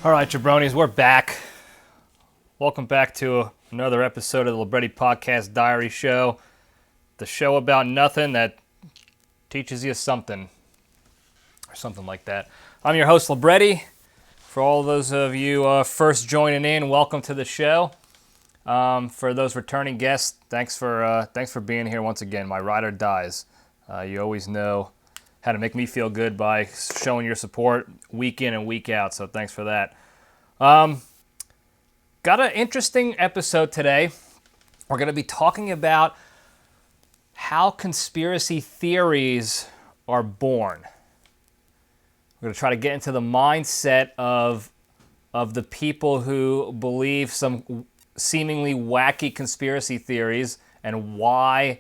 All right, Jabronis, we're back. Welcome back to another episode of the Libretti Podcast Diary Show, the show about nothing that teaches you something, or something like that. I'm your host, Libretti. For all those of you first joining in, welcome to the show. For those returning guests, thanks for being here once again. My ride or dies. You always know how to make me feel good by showing your support week in and week out, so thanks for that. Got an interesting episode today. We're going to be talking about how conspiracy theories are born. We're going to try to get into the mindset of the people who believe some seemingly wacky conspiracy theories and why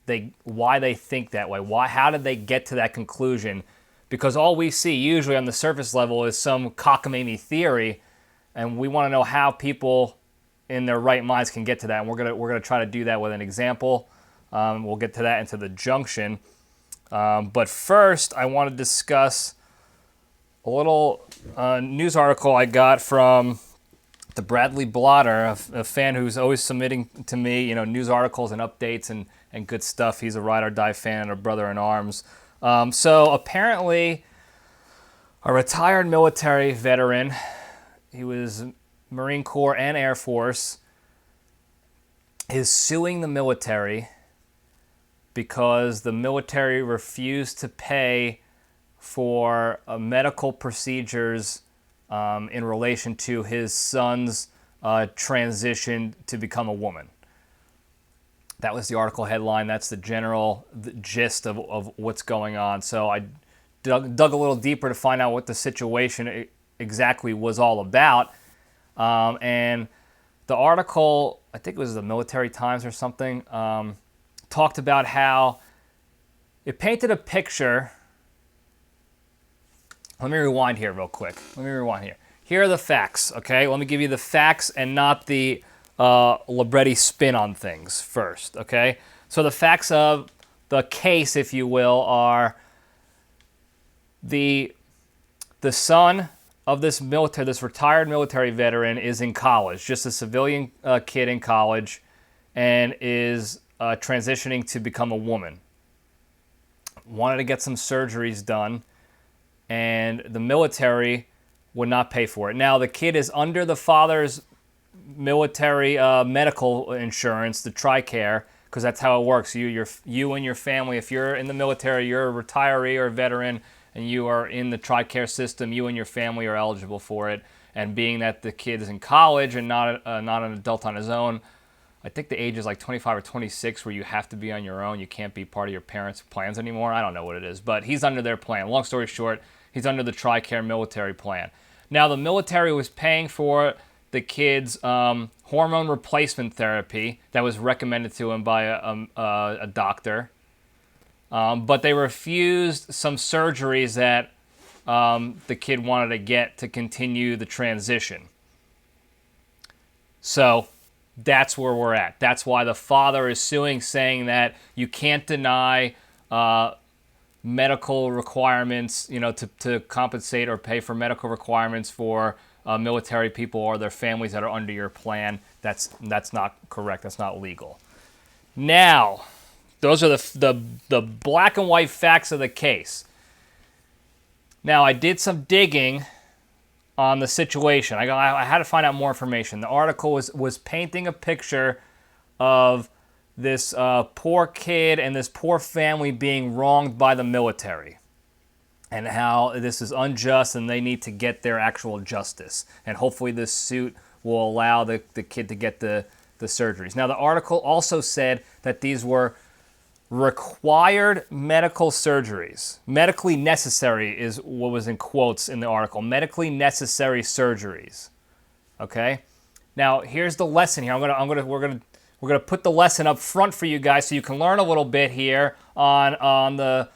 they think that way. How did they get to that conclusion? Because all we see usually on the surface level is some cockamamy theory, and we want to know how people in their right minds can get to that. And we're gonna try to do that with an example. We'll get to that into the Junction. But first, I want to discuss a little news article I got from the Bradley Blotter, a fan who's always submitting to me, news articles and updates and good stuff. He's a ride or die fan and a brother in arms. So apparently, a retired military veteran, he was Marine Corps and Air Force, is suing the military because the military refused to pay for medical procedures in relation to his son's transition to become a woman. That was the article headline. That's the general gist of what's going on. So I dug a little deeper to find out what the situation exactly was all about. And the article, I think it was the Military Times or something, talked about how it painted a picture. Let me rewind here real quick. Here are the facts, okay? Let me give you the facts and not the Libretti spin on things first, okay? So the facts of the case, if you will, are the son of this retired military veteran is in college, just a civilian kid in college, and is transitioning to become a woman. Wanted to get some surgeries done, and the military would not pay for it. Now, the kid is under the father's military medical insurance, the TRICARE, because that's how it works. You and your family, if you're in the military, you're a retiree or a veteran, and you are in the TRICARE system, you and your family are eligible for it. And being that the kid is in college and not an adult on his own, I think the age is like 25 or 26 where you have to be on your own. You can't be part of your parents' plans anymore. I don't know what it is, but he's under their plan. Long story short, he's under the TRICARE military plan. Now, the military was paying for the kid's hormone replacement therapy that was recommended to him by a doctor. But they refused some surgeries that the kid wanted to get to continue the transition. So that's where we're at. That's why the father is suing, saying that you can't deny medical requirements, to compensate or pay for medical requirements for military people or their families that are under your plan. That's not correct. That's not legal. Now, those are the black and white facts of the case. Now, I did some digging on the situation. I had to find out more information. The article was painting a picture of this poor kid and this poor family being wronged by the military, and how this is unjust and they need to get their actual justice. And hopefully this suit will allow the kid to get the surgeries. Now, the article also said that these were required medical surgeries. Medically necessary is what was in quotes in the article. Medically necessary surgeries. Okay? Now, here's the lesson here. We're gonna put the lesson up front for you guys so you can learn a little bit here on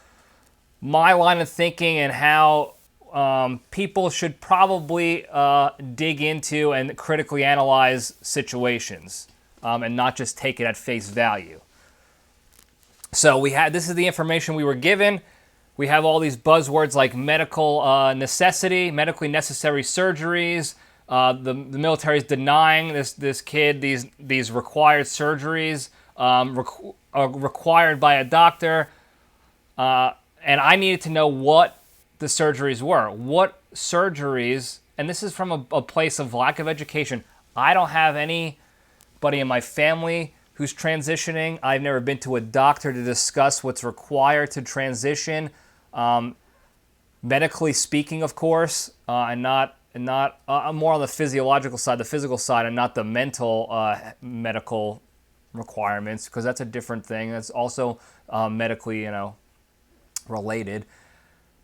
my line of thinking and how people should probably dig into and critically analyze situations and not just take it at face value. So this is the information we were given. We have all these buzzwords like medical necessity, medically necessary surgeries. The military is denying this kid these required surgeries required by a doctor. And I needed to know what the surgeries were. What surgeries, and this is from a place of lack of education. I don't have anybody in my family who's transitioning. I've never been to a doctor to discuss what's required to transition. Medically speaking, of course, and not more on the physiological side, the physical side, and not the mental medical requirements, because that's a different thing. That's also medically, related.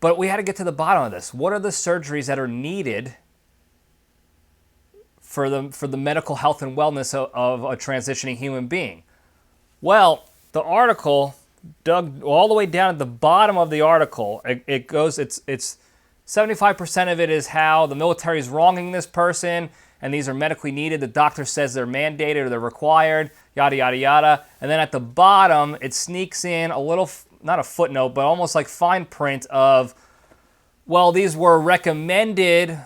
But we had to get to the bottom of this. What are the surgeries that are needed for the medical health and wellness of a transitioning human being? Well, the article dug all the way down at the bottom of the article. It goes, it's 75% of it is how the military is wronging this person, and these are medically needed. The doctor says they're mandated or they're required, yada, yada, yada. And then at the bottom, it sneaks in a little, not a footnote, but almost like fine print of, well, these were recommended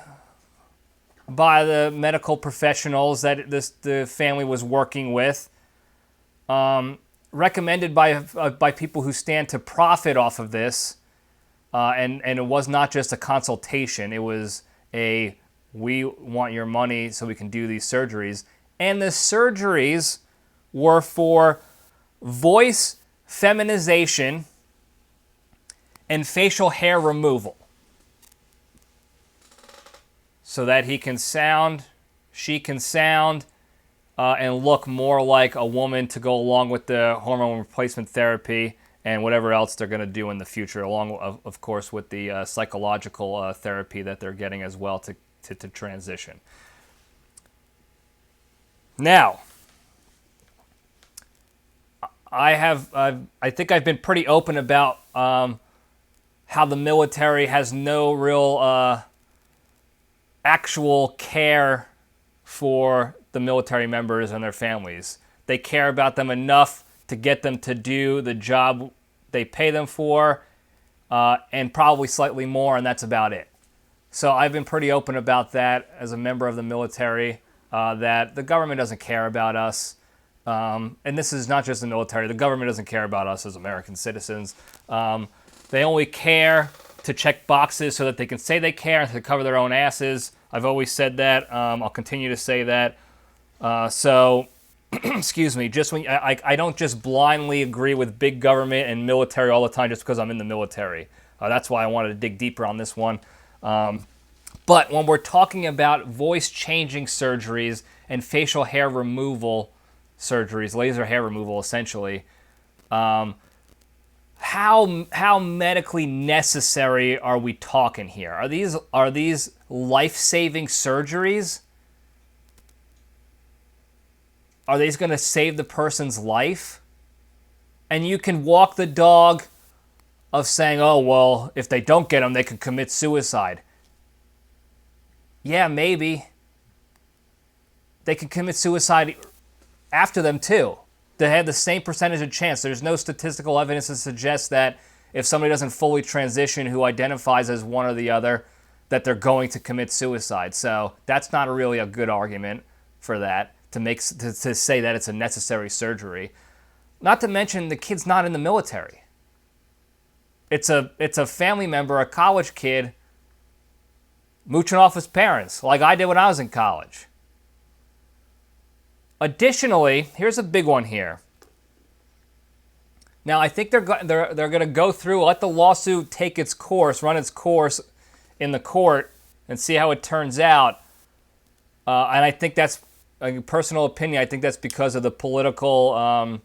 by the medical professionals that the family was working with. Recommended by people who stand to profit off of this, and it was not just a consultation. It was we want your money so we can do these surgeries. And the surgeries were for voice feminization and facial hair removal, so that she can sound, and look more like a woman to go along with the hormone replacement therapy and whatever else they're going to do in the future, along, of course, with the psychological therapy that they're getting as well to transition. Now, I think I've been pretty open about how the military has no real actual care for the military members and their families. They care about them enough to get them to do the job they pay them for, and probably slightly more, and that's about it. So I've been pretty open about that as a member of the military, that the government doesn't care about us. And this is not just the military. The government doesn't care about us as American citizens. They only care to check boxes so that they can say they care and to cover their own asses. I've always said that. I'll continue to say that. Excuse me, just when I don't just blindly agree with big government and military all the time just because I'm in the military. That's why I wanted to dig deeper on this one. But when we're talking about voice-changing surgeries and facial hair removal surgeries, laser hair removal essentially, how medically necessary are we talking here? Are these life-saving surgeries? Are these going to save the person's life? And you can walk the dog of saying, oh, well, if they don't get them, they could commit suicide. Yeah, maybe. They could commit suicide after them, too. They have the same percentage of chance. There's no statistical evidence to suggest that if somebody doesn't fully transition who identifies as one or the other, that they're going to commit suicide. So that's not really a good argument for that, to say that it's a necessary surgery. Not to mention the kid's not in the military. It's a family member, a college kid, mooching off his parents, like I did when I was in college. Additionally, here's a big one here. Now, I think they're going to go through, let the lawsuit take its course, run its course in the court, and see how it turns out. And I think that's a personal opinion. I think that's because of the political.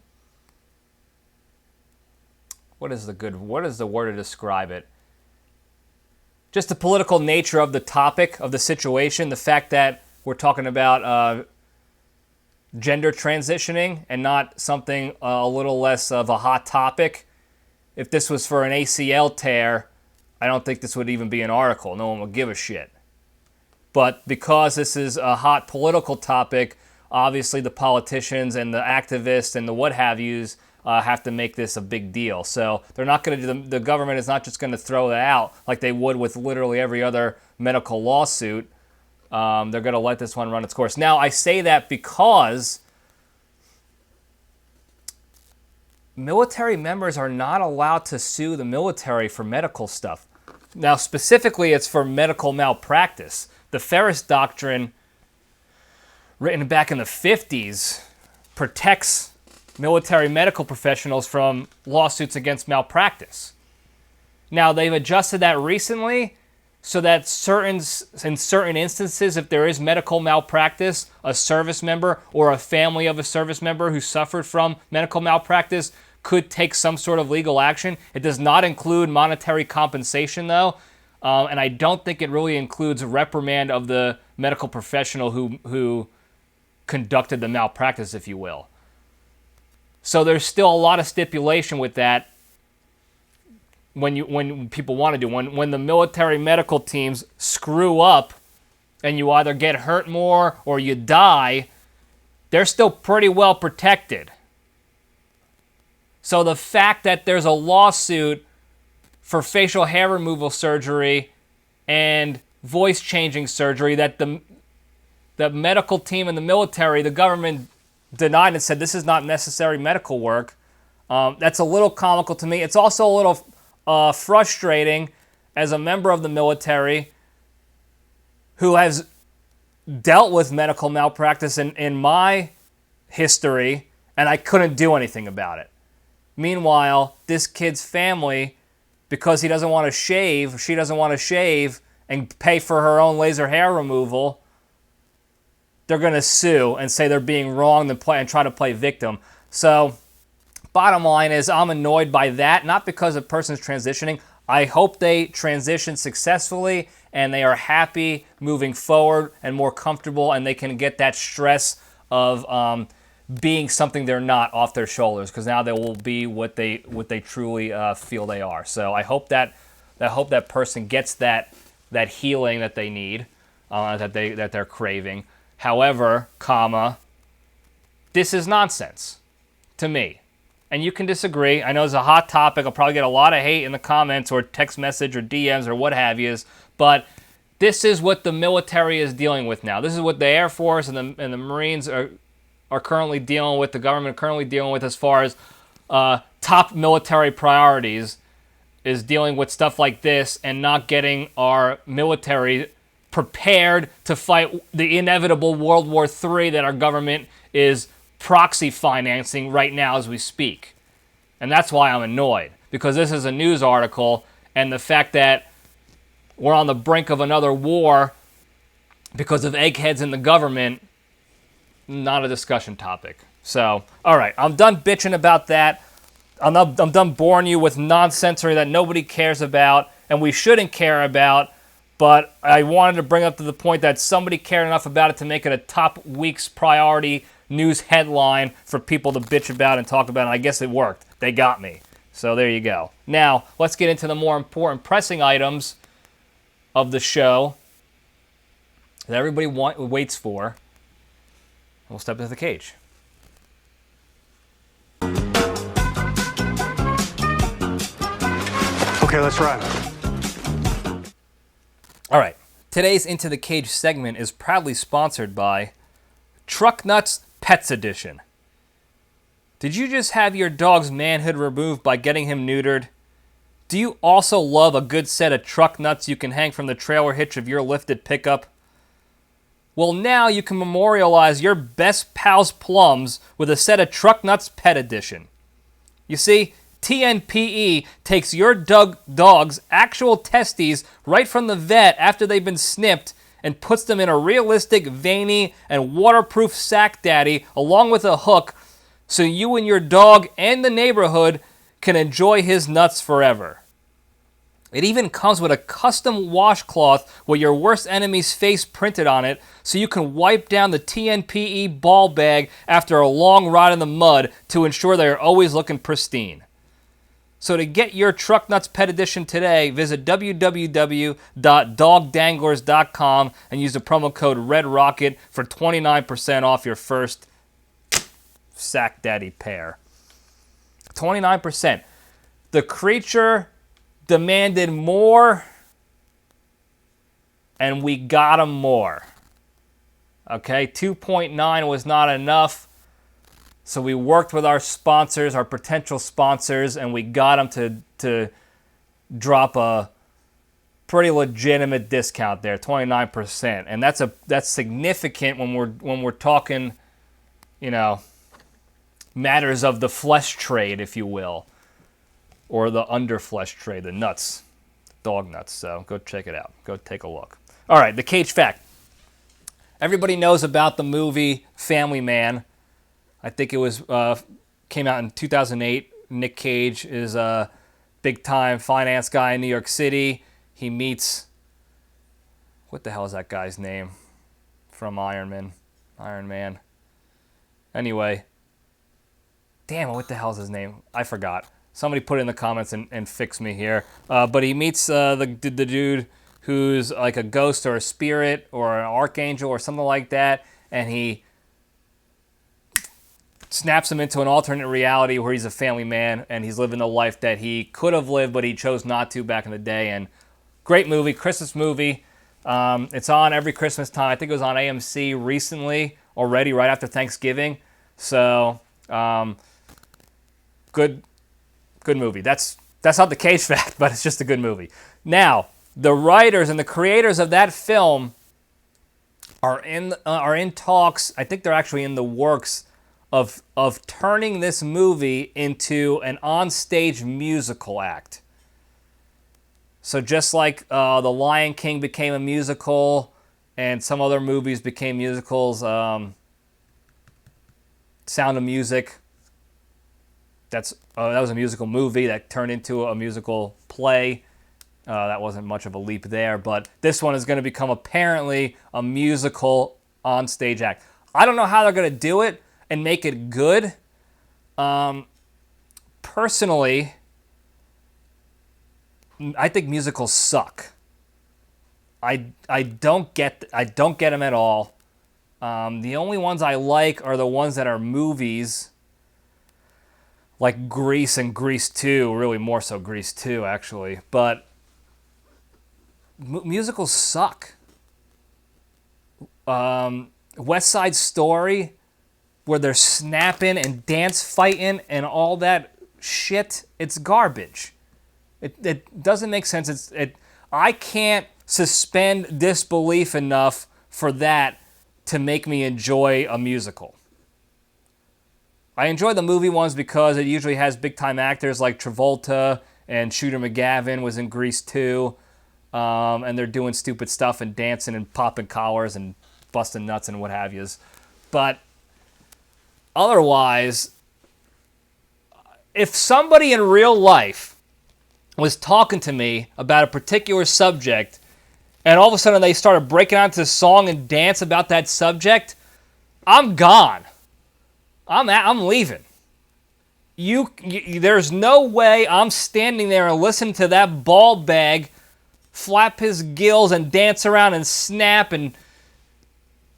What is the word to describe it? Just the political nature of the topic, of the situation, the fact that we're talking about gender transitioning and not something a little less of a hot topic. If this was for an ACL tear, I don't think this would even be an article. No one would give a shit. But because this is a hot political topic, obviously the politicians and the activists and the what have yous have to make this a big deal. So they're not going to. The government is not just going to throw that out like they would with literally every other medical lawsuit. They're going to let this one run its course. Now, I say that because military members are not allowed to sue the military for medical stuff. Now, specifically, it's for medical malpractice. The Ferris Doctrine, written back in the 50s, protects military medical professionals from lawsuits against malpractice. Now, they've adjusted that recently so that in certain instances, if there is medical malpractice, a service member or a family of a service member who suffered from medical malpractice could take some sort of legal action. It does not include monetary compensation, though, and I don't think it really includes a reprimand of the medical professional who conducted the malpractice, if you will. So there's still a lot of stipulation with that when people want to do. When the military medical teams screw up and you either get hurt more or you die, they're still pretty well protected. So the fact that there's a lawsuit for facial hair removal surgery and voice changing surgery that the medical team and the military, the government denied and said this is not necessary medical work, that's a little comical to me. It's also a little frustrating as a member of the military who has dealt with medical malpractice in my history, and I couldn't do anything about it. Meanwhile, this kid's family, because he doesn't want to shave, she doesn't want to shave and pay for her own laser hair removal, they're going to sue and say they're being wronged and try to play victim. So, bottom line is I'm annoyed by that, not because a person's transitioning. I hope they transition successfully and they are happy moving forward and more comfortable and they can get that stress of being something they're not off their shoulders, because now they will be what they truly feel they are. So I hope that person gets that healing that they need, that they're craving. However, this is nonsense to me. And you can disagree. I know it's a hot topic. I'll probably get a lot of hate in the comments or text message or DMs or what have you. But this is what the military is dealing with now. This is what the Air Force and the Marines are currently dealing with, the government currently dealing with as far as top military priorities, is dealing with stuff like this and not getting our military prepared to fight the inevitable World War III that our government is proxy financing right now as we speak. And that's why I'm annoyed, because this is a news article, and the fact that we're on the brink of another war because of eggheads in the government, not a discussion topic. So, all right, I'm done bitching about that. I'm done boring you with nonsensory that nobody cares about and we shouldn't care about, but I wanted to bring up to the point that somebody cared enough about it to make it a top week's priority news headline for people to bitch about and talk about, and I guess it worked. They got me. So there you go. Now, let's get into the more important, pressing items of the show that everybody waits for. We'll step into the cage. Okay, let's run. All right. Today's Into the Cage segment is proudly sponsored by Truck Nuts Pets Edition. Did you just have your dog's manhood removed by getting him neutered? Do you also love a good set of truck nuts you can hang from the trailer hitch of your lifted pickup? Well, now you can memorialize your best pal's plums with a set of Truck Nuts Pet Edition. You see, TNPE takes your dog's actual testes right from the vet after they've been snipped and puts them in a realistic, veiny, and waterproof sack daddy along with a hook so you and your dog and the neighborhood can enjoy his nuts forever. It even comes with a custom washcloth with your worst enemy's face printed on it so you can wipe down the TNPE ball bag after a long ride in the mud to ensure they are always looking pristine. So to get your Truck Nuts Pet Edition today, visit www.dogdanglers.com and use the promo code REDROCKET for 29% off your first Sack Daddy pair. 29%. The creature demanded more, and we got him more. Okay, 2.9 was not enough. So we worked with our sponsors, our potential sponsors, and we got them to drop a pretty legitimate discount there, 29%. And that's significant when we're talking, matters of the flesh trade, if you will, or the underflesh trade, the nuts, dog nuts. So go check it out. Go take a look. All right, the Cage fact. Everybody knows about the movie Family Man. I think it was came out in 2008. Nic Cage is a big-time finance guy in New York City. He meets, what the hell is that guy's name from Iron Man. Anyway, damn, what the hell is his name? I forgot. Somebody put it in the comments and fix me here. But he meets the dude who's like a ghost or a spirit or an archangel or something like that, and he snaps him into an alternate reality where he's a family man and he's living the life that he could have lived, but he chose not to back in the day. And great movie, Christmas movie. It's on every Christmas time. I think it was on AMC recently already, right after Thanksgiving. So, good movie. That's not the Cage fact, but it's just a good movie. Now, the writers and the creators of that film are in talks. I think they're actually in the works of turning this movie into an onstage musical act. So just like The Lion King became a musical and some other movies became musicals, Sound of Music, that was a musical movie that turned into a musical play. That wasn't much of a leap there, but this one is going to become apparently a musical on-stage act. I don't know how they're going to do it and make it good. Personally, I think musicals suck. I don't get them at all. The only ones I like are the ones that are movies, like Grease and Grease 2, really more so Grease 2 actually, but musicals suck. West Side Story, where they're snapping and dance fighting and all that shit, it's garbage. It doesn't make sense. I can't suspend disbelief enough for that to make me enjoy a musical. I enjoy the movie ones because it usually has big-time actors like Travolta and Shooter McGavin was in Grease 2. And they're doing stupid stuff and dancing and popping collars and busting nuts and what have yous. But otherwise, if somebody in real life was talking to me about a particular subject and all of a sudden they started breaking out into song and dance about that subject, I'm gone. I'm leaving. There's no way I'm standing there and listening to that ball bag flap his gills and dance around and snap and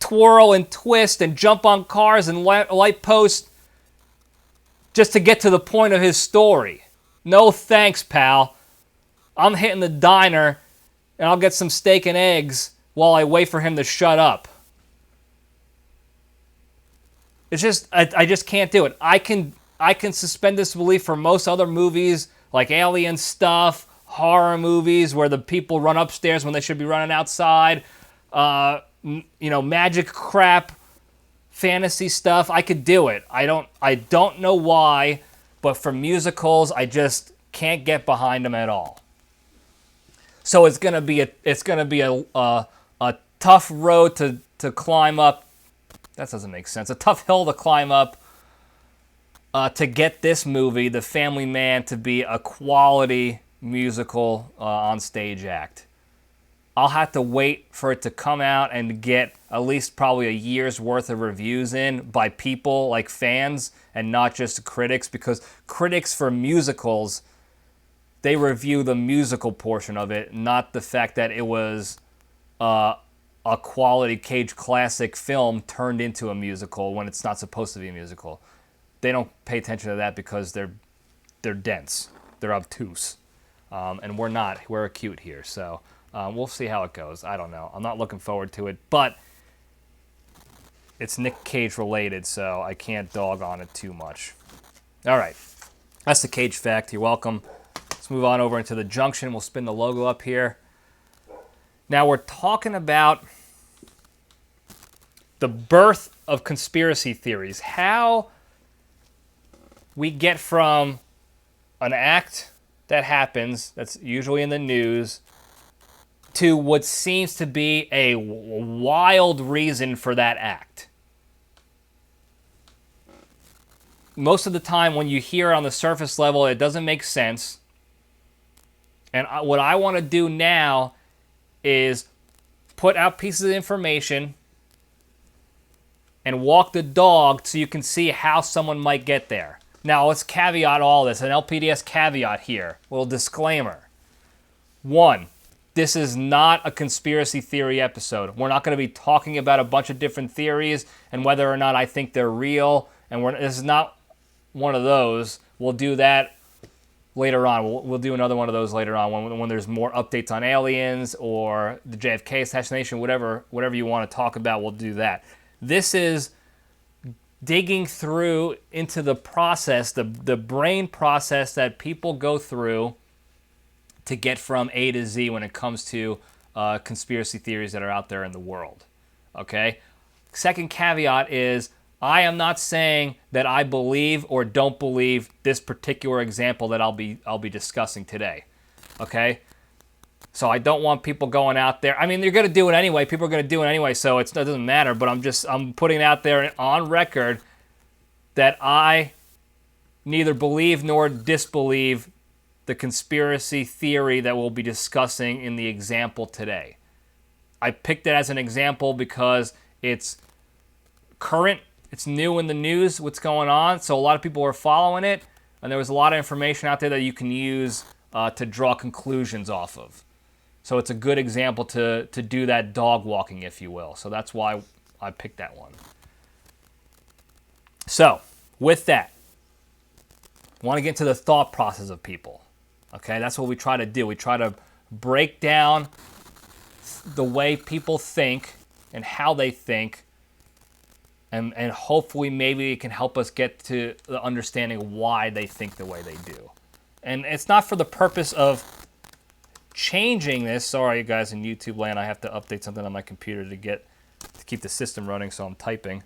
twirl and twist and jump on cars and light posts just to get to the point of his story. No thanks, pal. I'm hitting the diner and I'll get some steak and eggs while I wait for him to shut up. It's just, I just can't do it. I can suspend disbelief for most other movies like alien stuff, horror movies where the people run upstairs when they should be running outside, magic crap, fantasy stuff. I could do it. I don't know why, but for musicals, I just can't get behind them at all. So it's gonna be a tough road to climb up. That doesn't make sense. A tough hill to climb up to get this movie, The Family Man, to be a quality musical on-stage act. I'll have to wait for it to come out and get at least probably a year's worth of reviews in by people like fans and not just critics, because critics for musicals, they review the musical portion of it, not the fact that it was a quality Cage classic film turned into a musical when it's not supposed to be a musical. They don't pay attention to that because they're they're dense. They're obtuse. And we're not. We're acute here. So we'll see how it goes. I don't know. I'm not looking forward to it. But it's Nic Cage related, so I can't dog on it too much. All right. That's the Cage fact. You're welcome. Let's move on over into the Junction. We'll spin the logo up here. Now we're talking about the birth of conspiracy theories. How we get from an act that happens, that's usually in the news, to what seems to be a wild reason for that act. Most of the time when you hear it on the surface level, it doesn't make sense. And what I want to do now is put out pieces of information and walk the dog so you can see how someone might get there. Now, let's caveat all this. An LPDS caveat here. A little disclaimer. 1, this is not a conspiracy theory episode. We're not going to be talking about a bunch of different theories and whether or not I think they're real. And this is not one of those. We'll do that later on. We'll do another one of those later on when there's more updates on aliens or the JFK assassination, whatever you want to talk about, we'll do that. This is digging through into the process, the brain process that people go through to get from A to Z when it comes to conspiracy theories that are out there in the world. Okay? Second caveat is I am not saying that I believe or don't believe this particular example that I'll be discussing today. Okay? So I don't want people going out there. I mean, you're going to do it anyway. People are going to do it anyway, so it doesn't matter. But I'm putting it out there on record that I neither believe nor disbelieve the conspiracy theory that we'll be discussing in the example today. I picked it as an example because it's current, it's new in the news, what's going on, so a lot of people are following it, and there was a lot of information out there that you can use to draw conclusions off of. So it's a good example to do that dog walking, if you will. So that's why I picked that one. So, with that, I want to get into the thought process of people. Okay, that's what we try to do. We try to break down the way people think and how they think, and hopefully maybe it can help us get to the understanding why they think the way they do. And it's not for the purpose of changing this. Sorry, you guys in YouTube land, I have to update something on my computer to keep the system running, so I'm typing.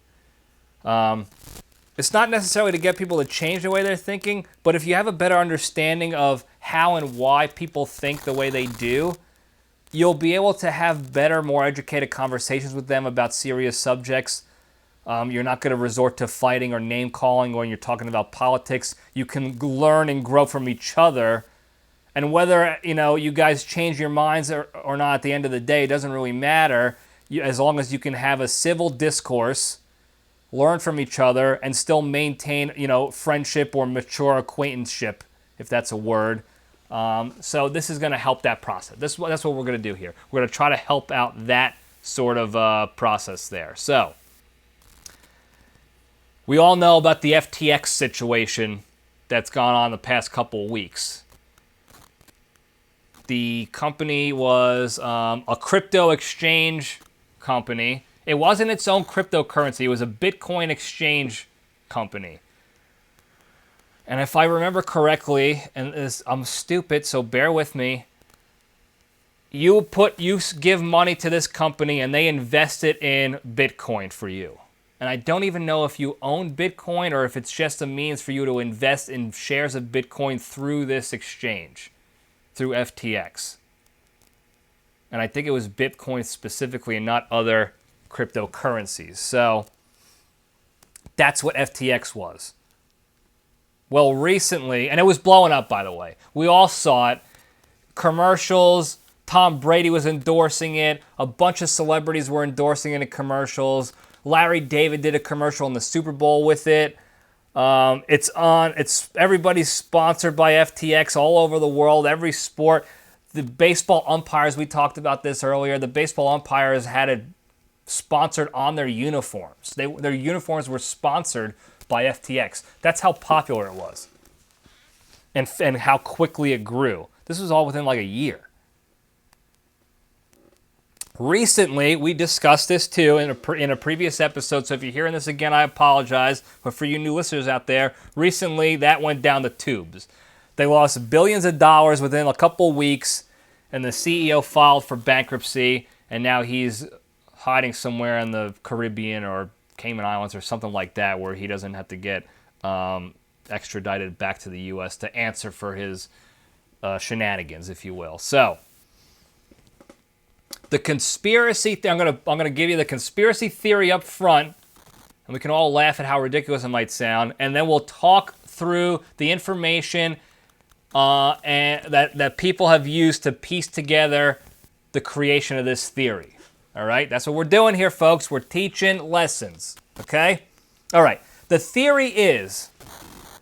It's not necessarily to get people to change the way they're thinking, but if you have a better understanding of how and why people think the way they do, you'll be able to have better, more educated conversations with them about serious subjects. You're not going to resort to fighting or name-calling when you're talking about politics. You can learn and grow from each other. And whether, you guys change your minds or not at the end of the day, it doesn't really matter, as long as you can have a civil discourse, learn from each other, and still maintain, friendship or mature acquaintanceship, if that's a word. So this is going to help that process. That's what we're going to do here. We're going to try to help out that sort of process there. So we all know about the FTX situation that's gone on the past couple of weeks. The company was a crypto exchange company. It wasn't its own cryptocurrency. It was a Bitcoin exchange company. And if I remember correctly, and I'm stupid, so bear with me, you give money to this company and they invest it in Bitcoin for you. And I don't even know if you own Bitcoin or if it's just a means for you to invest in shares of Bitcoin through this exchange, through FTX. And I think it was Bitcoin specifically and not other cryptocurrencies. So that's what FTX was. Well, recently, and it was blowing up, by the way. We all saw it. Commercials, Tom Brady was endorsing it. A bunch of celebrities were endorsing it in commercials. Larry David did a commercial in the Super Bowl with it. Everybody's sponsored by FTX all over the world, every sport. The baseball umpires, we talked about this earlier, the baseball umpires had it sponsored on their uniforms. Their uniforms were sponsored by FTX. That's how popular it was. and how quickly it grew. This was all within like a year. Recently, we discussed this too in a previous episode, so if you're hearing this again, I apologize. But for you new listeners out there, recently that went down the tubes. They lost billions of dollars within a couple weeks, and the CEO filed for bankruptcy, and now he's hiding somewhere in the Caribbean or Cayman Islands or something like that, where he doesn't have to get extradited back to the U.S. to answer for his shenanigans, if you will. So, the conspiracy I'm gonna give you the conspiracy theory up front, and we can all laugh at how ridiculous it might sound, and then we'll talk through the information and that people have used to piece together the creation of this theory. All right, that's what we're doing here, folks. We're teaching lessons. Okay, all right. The theory is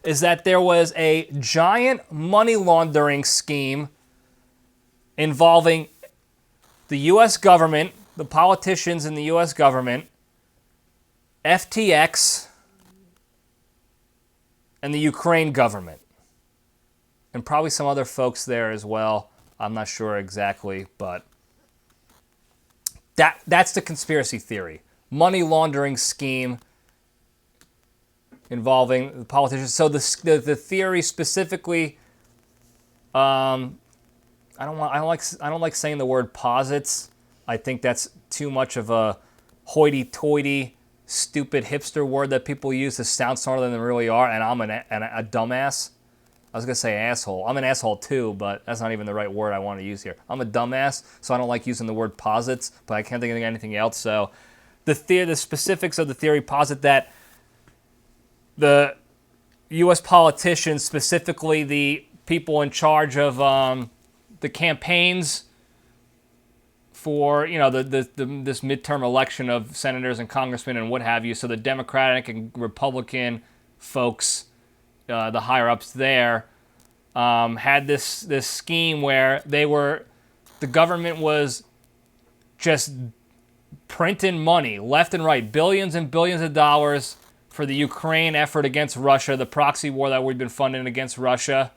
that there was a giant money laundering scheme involving the U.S. government, the politicians in the U.S. government, FTX, and the Ukraine government. And probably some other folks there as well. I'm not sure exactly, but that's the conspiracy theory. Money laundering scheme involving the politicians. So the theory specifically, I don't like saying the word posits. I think that's too much of a hoity-toity, stupid hipster word that people use to sound smarter than they really are, and I'm a dumbass. I was going to say asshole. I'm an asshole too, but that's not even the right word I want to use here. I'm a dumbass, so I don't like using the word posits, but I can't think of anything else. So the specifics of the theory posit that the U.S. politicians, specifically the people in charge of the campaigns for, this midterm election of senators and congressmen and what have you, so the Democratic and Republican folks, the higher-ups there, had this scheme where the government was just printing money left and right, billions and billions of dollars for the Ukraine effort against Russia, the proxy war that we've been funding against Russia.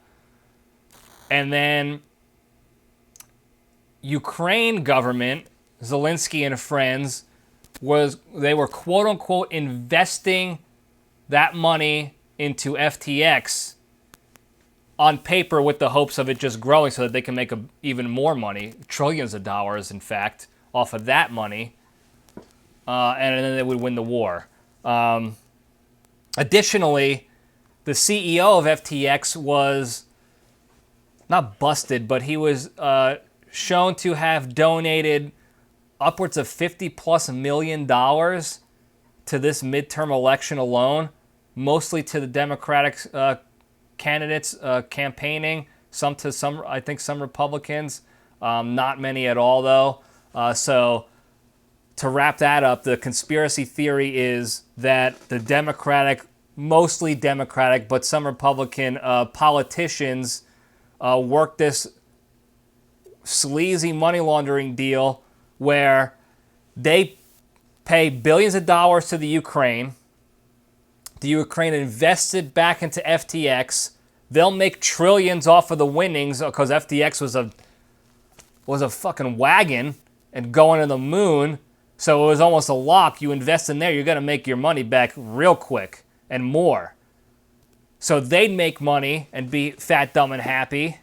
And then Ukraine government, Zelensky and friends, they were quote-unquote investing that money into FTX on paper with the hopes of it just growing so that they can make even more money, trillions of dollars, in fact, off of that money, and then they would win the war. Additionally, the CEO of FTX was not busted, but he was shown to have donated upwards of $50+ million to this midterm election alone, mostly to the Democratic candidates campaigning, some Republicans, not many at all though. So to wrap that up, the conspiracy theory is that the mostly Democratic, but some Republican politicians worked this sleazy money laundering deal where they pay billions of dollars to the Ukraine. The Ukraine invested back into FTX. They'll make trillions off of the winnings because FTX was a fucking wagon and going to the moon. So it was almost a lock. You invest in there, you're going to make your money back real quick and more. So they'd make money and be fat, dumb, and happy.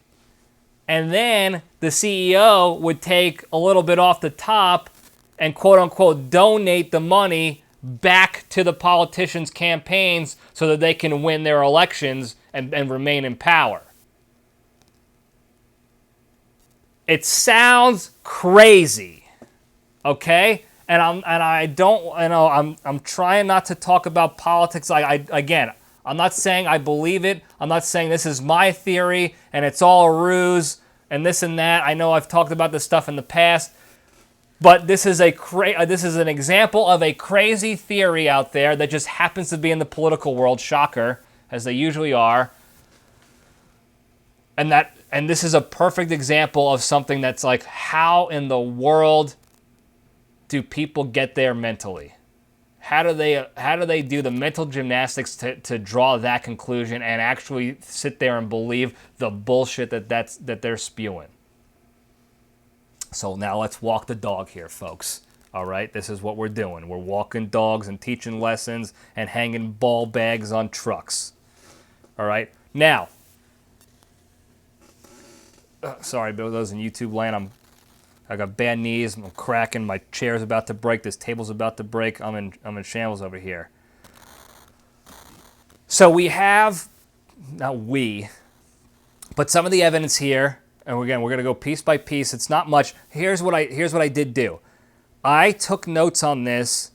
And then the CEO would take a little bit off the top and quote-unquote donate the money back to the politicians' campaigns so that they can win their elections and remain in power. It sounds crazy, okay? And I'm trying not to talk about politics. I'm not saying I believe it. I'm not saying this is my theory and it's all a ruse and this and that. I know I've talked about this stuff in the past, but this is an example of a crazy theory out there that just happens to be in the political world. Shocker, as they usually are. And this is a perfect example of something that's like, how in the world do people get there mentally? How do they do the mental gymnastics to draw that conclusion and actually sit there and believe the bullshit that they're spewing? So now let's walk the dog here, folks. All right, this is what we're doing. We're walking dogs and teaching lessons and hanging ball bags on trucks. All right, now, sorry, but those in YouTube land, I got bad knees. I'm cracking. My chair's about to break. This table's about to break. I'm in shambles over here. So we have, not we, but some of the evidence here. And again, we're going to go piece by piece. It's not much. Here's what I did do. I took notes on this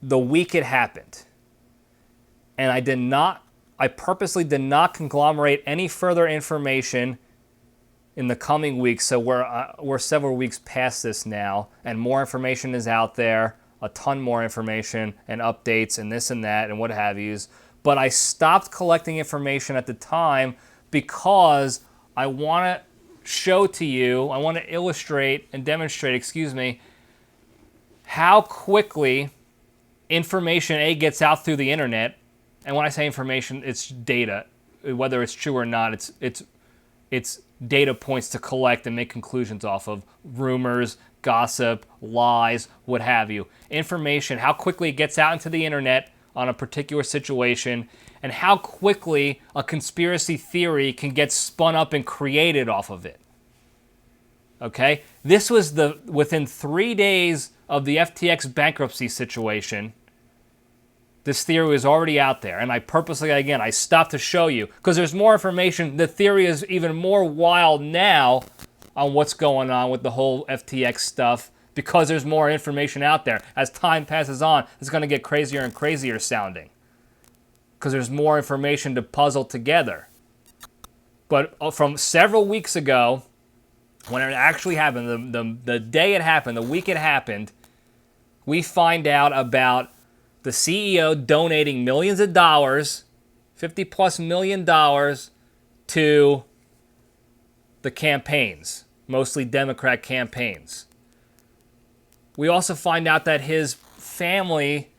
the week it happened. And I purposely did not conglomerate any further information in the coming weeks. So we're several weeks past this now, and more information is out there, a ton more information and updates and this and that and what have yous. But I stopped collecting information at the time because I want to show to you, I want to illustrate and demonstrate, how quickly information gets out through the internet. And when I say information, it's data. Whether it's true or not, it's data points to collect and make conclusions off of. Rumors, gossip, lies, what have you. Information, how quickly it gets out into the internet on a particular situation, and how quickly a conspiracy theory can get spun up and created off of it. Okay? This was within 3 days of the FTX bankruptcy situation. This theory was already out there, and I purposely, again, I stopped to show you, because there's more information. The theory is even more wild now on what's going on with the whole FTX stuff, because there's more information out there. As time passes on, it's going to get crazier and crazier sounding, because there's more information to puzzle together. But from several weeks ago, when it actually happened, the day it happened, the week it happened, we find out about the CEO donating millions of dollars, $50+ million, to the campaigns, mostly Democrat campaigns. We also find out that his family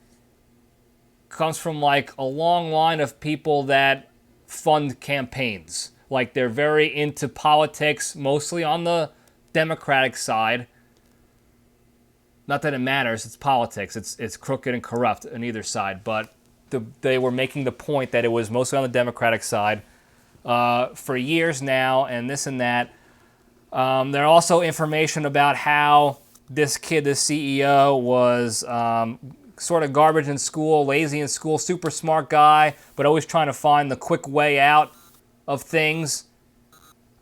comes from like a long line of people that fund campaigns. Like they're very into politics, mostly on the Democratic side. Not that it matters, it's politics. It's crooked and corrupt on either side. But they were making the point that it was mostly on the Democratic side for years now, and this and that. There's also information about how this kid, this CEO, was sort of garbage in school, lazy in school, super smart guy, but always trying to find the quick way out of things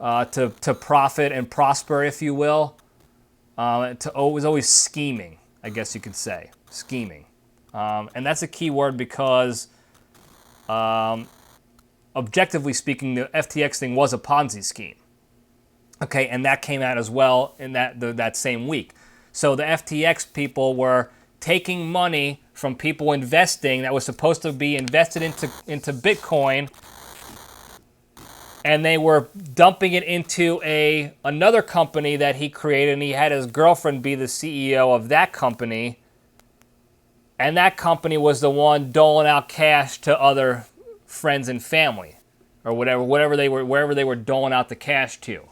to profit and prosper, if you will. Was always scheming, I guess you could say. Scheming. And that's a key word because, objectively speaking, the FTX thing was a Ponzi scheme. Okay, and that came out as well in that same week. So the FTX people were taking money from people investing that was supposed to be invested into Bitcoin, and they were dumping it into another company that he created, and he had his girlfriend be the CEO of that company, and that company was the one doling out cash to other friends and family, or wherever they were doling out the cash to.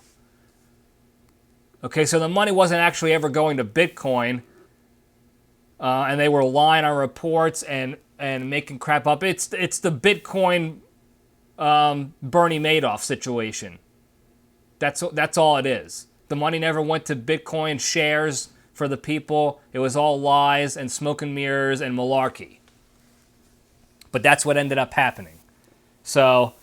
Okay, so the money wasn't actually ever going to Bitcoin, and they were lying on reports and making crap up. It's the Bitcoin Bernie Madoff situation. That's all it is. The money never went to Bitcoin shares for the people. It was all lies and smoke and mirrors and malarkey. But that's what ended up happening. So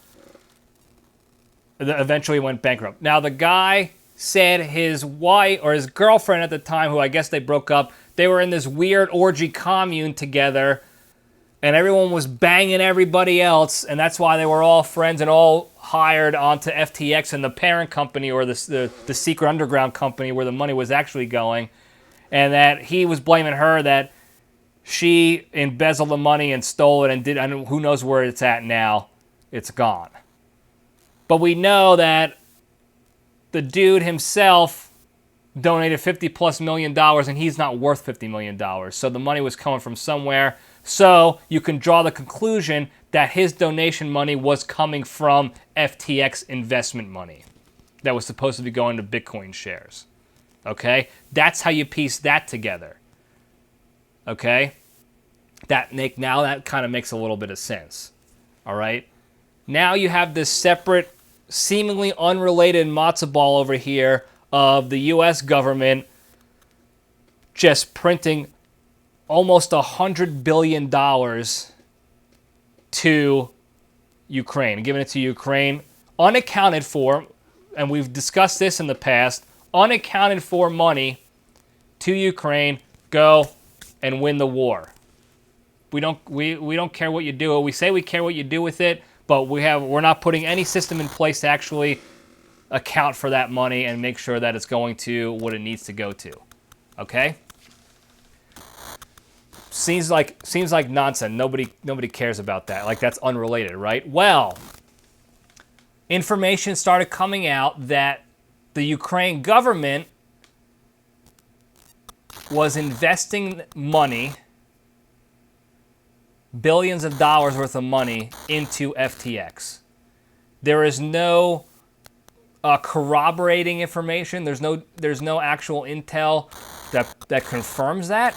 eventually went bankrupt. Now the guy said his wife or his girlfriend at the time, who I guess they broke up, they were in this weird orgy commune together, and everyone was banging everybody else, and that's why they were all friends and all hired onto FTX and the parent company, or the secret underground company where the money was actually going, and that he was blaming her that she embezzled the money and stole it and who knows where it's at now. It's gone. But we know that the dude himself donated $50+ million and he's not worth $50 million. So the money was coming from somewhere. So you can draw the conclusion that his donation money was coming from FTX investment money that was supposed to be going to Bitcoin shares. Okay? That's how you piece that together. Okay? Now that kind of makes a little bit of sense. All right? Now you have this separate, seemingly unrelated matzo ball over here of the U.S. government just printing almost $100 billion to Ukraine, giving it to Ukraine, unaccounted for, and we've discussed this in the past, unaccounted for money to Ukraine, go and win the war. We don't care what you do. We say we care what you do with it, but we're not putting any system in place to actually account for that money and make sure that it's going to what it needs to go to. Okay? Seems like nonsense. Nobody cares about that. Like, that's unrelated, right? Well, information started coming out that the Ukraine government was investing money, billions of dollars worth of money, into FTX. There is no corroborating information. There's no actual intel that confirms that.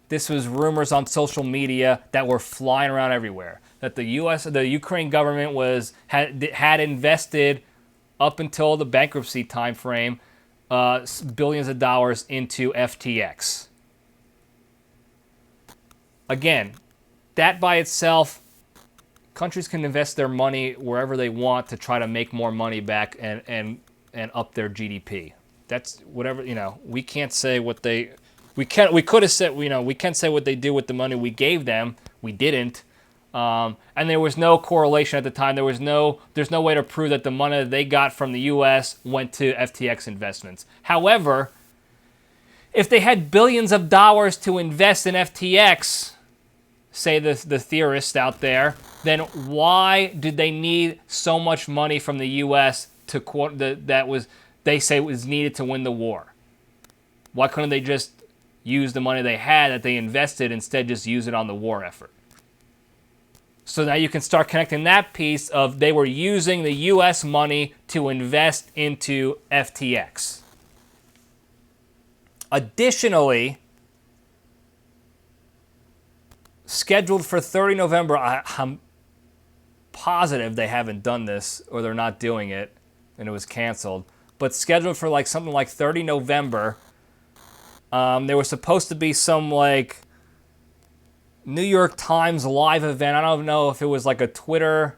This was rumors on social media that were flying around everywhere. That the Ukraine government had invested up until the bankruptcy time frame billions of dollars into FTX. Again, that by itself, countries can invest their money wherever they want to try to make more money back and up their GDP. That's whatever, we can't say what they we could have said, we can't say what they do with the money we gave them. We didn't. And there was no correlation at the time. There's no way to prove that the money that they got from the U.S. went to FTX investments. However, if they had billions of dollars to invest in FTX, say the theorists out there, then why did they need so much money from the U.S. to quote they say was needed to win the war? Why couldn't they just use the money they had that they invested, instead just use it on the war effort? So now you can start connecting that piece of they were using the U.S. money to invest into FTX. Additionally, scheduled for 30 November, I'm positive they haven't done this or they're not doing it and it was canceled, but scheduled for something like 30 November, there was supposed to be some New York Times live event. I don't know if it was a Twitter,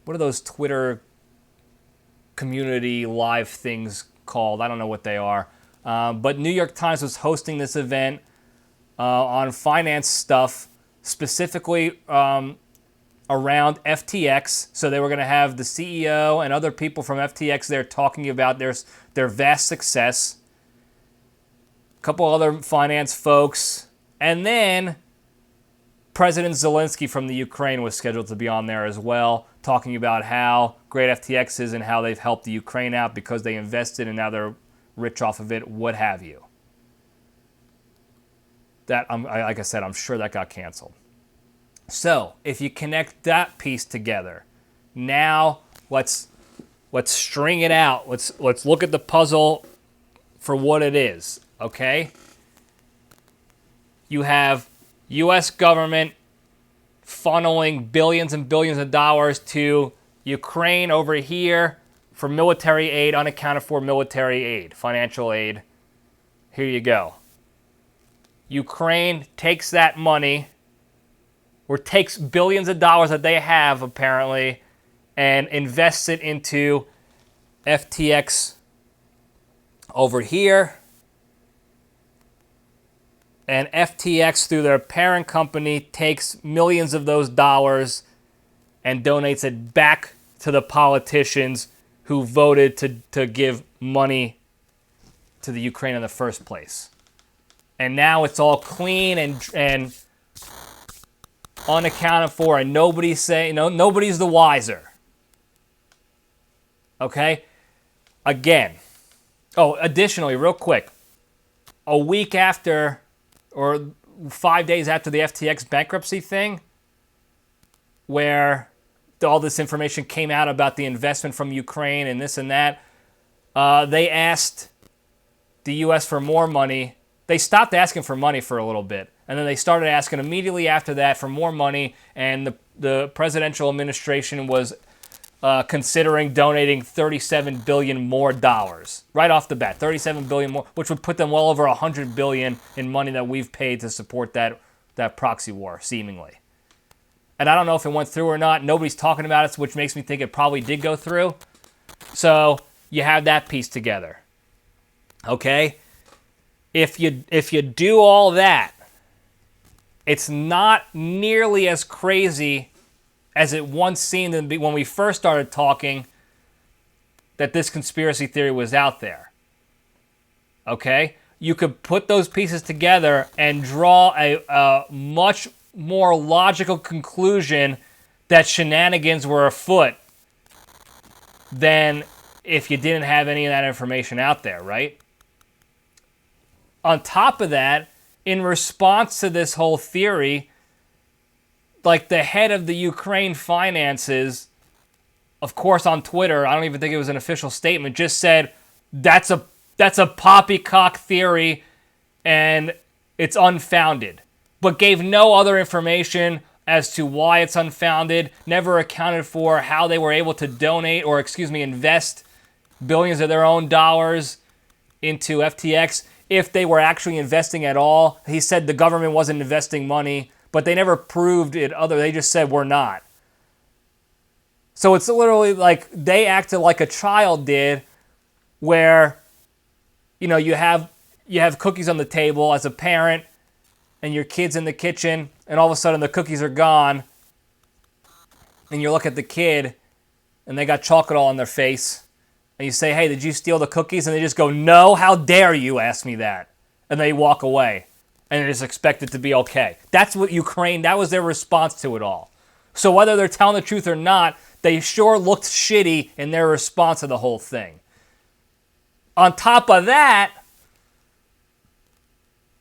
what are those Twitter community live things called? I don't know what they are. But New York Times was hosting this event on finance stuff, specifically around FTX. So they were going to have the CEO and other people from FTX there talking about their vast success. A couple other finance folks. And then President Zelensky from the Ukraine was scheduled to be on there as well, talking about how great FTX is and how they've helped the Ukraine out because they invested and now they're rich off of it, what have you. That, like I said, I'm sure that got canceled. So, if you connect that piece together, now let's string it out. Let's look at the puzzle for what it is, okay? You have U.S. government funneling billions and billions of dollars to Ukraine over here for military aid, unaccounted for military aid, financial aid. Here you go. Ukraine takes that money, or takes billions of dollars that they have apparently, and invests it into FTX over here. And FTX, through their parent company, takes millions of those dollars and donates it back to the politicians who voted to give money to the Ukraine in the first place. And now it's all clean and unaccounted for, and nobody's the wiser. Okay? Again, Oh, additionally, real quick, a week after or 5 days after the FTX bankruptcy thing, where all this information came out about the investment from Ukraine and this and that, they asked the U.S. for more money. They stopped asking for money for a little bit, and then they started asking immediately after that for more money, and the presidential administration was considering donating $37 billion more dollars right off the bat, $37 billion more, which would put them well over $100 billion in money that we've paid to support that proxy war, seemingly. And I don't know if it went through or not. Nobody's talking about it, which makes me think it probably did go through. So you have that piece together. Okay? If you do all that, it's not nearly as crazy as it once seemed when we first started talking that this conspiracy theory was out there. Okay? You could put those pieces together and draw a much more logical conclusion that shenanigans were afoot than if you didn't have any of that information out there, right? On top of that, in response to this whole theory, like the head of the Ukraine finances, of course on Twitter, I don't even think it was an official statement, just said, that's a poppycock theory and it's unfounded. But gave no other information as to why it's unfounded, never accounted for how they were able to donate or, invest billions of their own dollars into FTX. If they were actually investing at all, he said the government wasn't investing money, but they never proved it they just said we're not. So it's literally like they acted like a child did, where, you have cookies on the table as a parent, and your kid's in the kitchen, and all of a sudden the cookies are gone, and you look at the kid, and they got chocolate all on their face, and you say, hey, did you steal the cookies? And they just go, no, how dare you ask me that? And they walk away, and they just expect it to be okay. That's what Ukraine, that was their response to it all. So whether they're telling the truth or not, they sure looked shitty in their response to the whole thing. On top of that,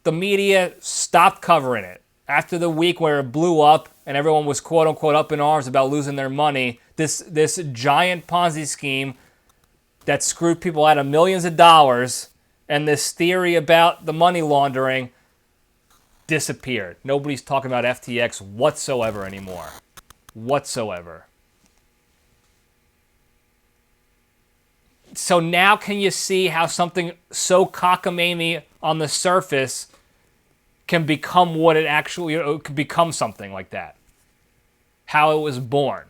the media stopped covering it. After the week where it blew up and everyone was quote-unquote up in arms about losing their money, this giant Ponzi scheme that screwed people out of millions of dollars and this theory about the money laundering disappeared. Nobody's talking about FTX whatsoever anymore. Whatsoever. So now can you see how something so cockamamy on the surface can become what it actually, it could become something like that? How it was born.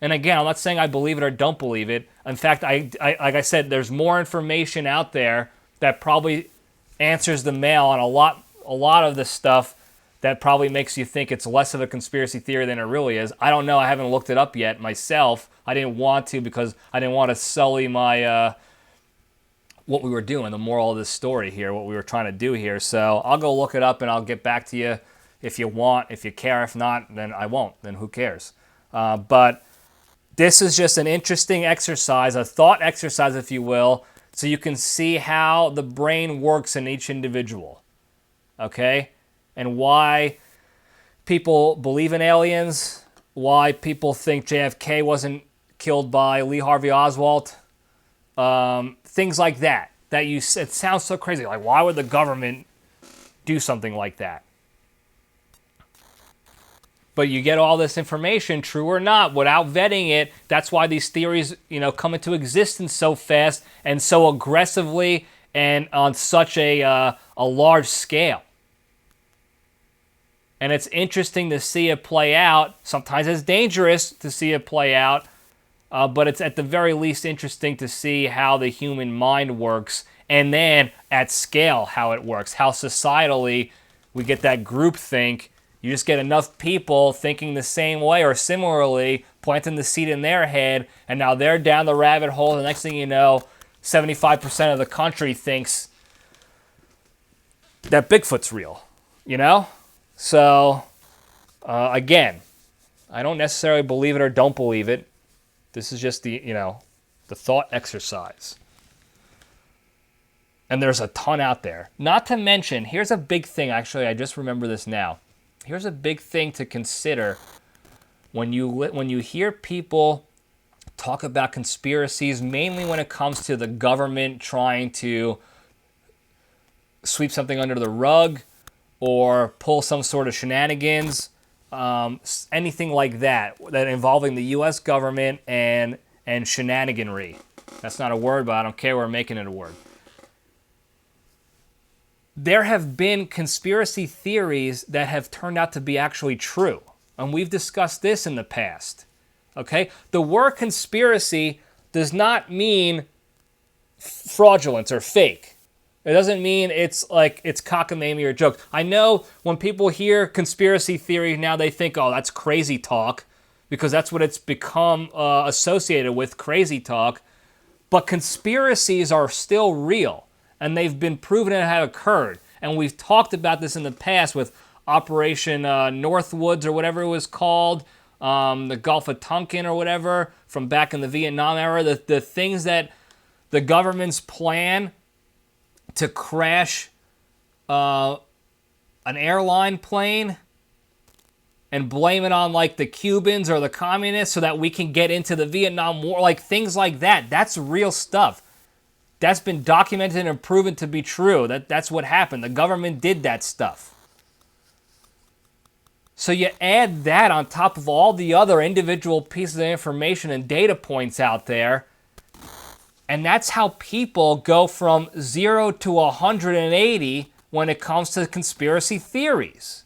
And again, I'm not saying I believe it or don't believe it. In fact, like I said, there's more information out there that probably answers the mail on a lot of this stuff that probably makes you think it's less of a conspiracy theory than it really is. I don't know. I haven't looked it up yet myself. I didn't want to because I didn't want to sully my what we were doing, the moral of this story here, what we were trying to do here. So I'll go look it up and I'll get back to you if you want, if you care. If not, then I won't. Then who cares? But this is just an interesting exercise, a thought exercise, if you will, so you can see how the brain works in each individual, okay? And why people believe in aliens, why people think JFK wasn't killed by Lee Harvey Oswald, things like that. It sounds so crazy. Like, why would the government do something like that? But you get all this information, true or not, without vetting it. That's why these theories, come into existence so fast and so aggressively and on such a large scale. And it's interesting to see it play out. Sometimes it's dangerous to see it play out, but it's at the very least interesting to see how the human mind works, and then at scale how it works, how societally we get that groupthink. You just get enough people thinking the same way or similarly, planting the seed in their head, and now they're down the rabbit hole. The next thing you know, 75% of the country thinks that Bigfoot's real, So, again, I don't necessarily believe it or don't believe it. This is just the thought exercise. And there's a ton out there. Not to mention, here's a big thing. Actually, I just remember this now. Here's a big thing to consider when you hear people talk about conspiracies, mainly when it comes to the government trying to sweep something under the rug or pull some sort of shenanigans, anything like that involving the U.S. government and shenaniganry. That's not a word, but I don't care. We're making it a word. There have been conspiracy theories that have turned out to be actually true. And we've discussed this in the past. Okay? The word conspiracy does not mean fraudulence or fake. It doesn't mean it's cockamamy or joke. I know when people hear conspiracy theory now, they think, oh, that's crazy talk, because that's what it's become associated with, crazy talk. But conspiracies are still real, and they've been proven to have occurred. And we've talked about this in the past with Operation Northwoods or whatever it was called, the Gulf of Tonkin or whatever, from back in the Vietnam era. The things that the government's plan to crash an airline plane and blame it on like the Cubans or the communists so that we can get into the Vietnam War, like things like that. That's real stuff. That's been documented and proven to be true. That's what happened. The government did that stuff. So you add that on top of all the other individual pieces of information and data points out there, and that's how people go from 0 to 180 when it comes to conspiracy theories.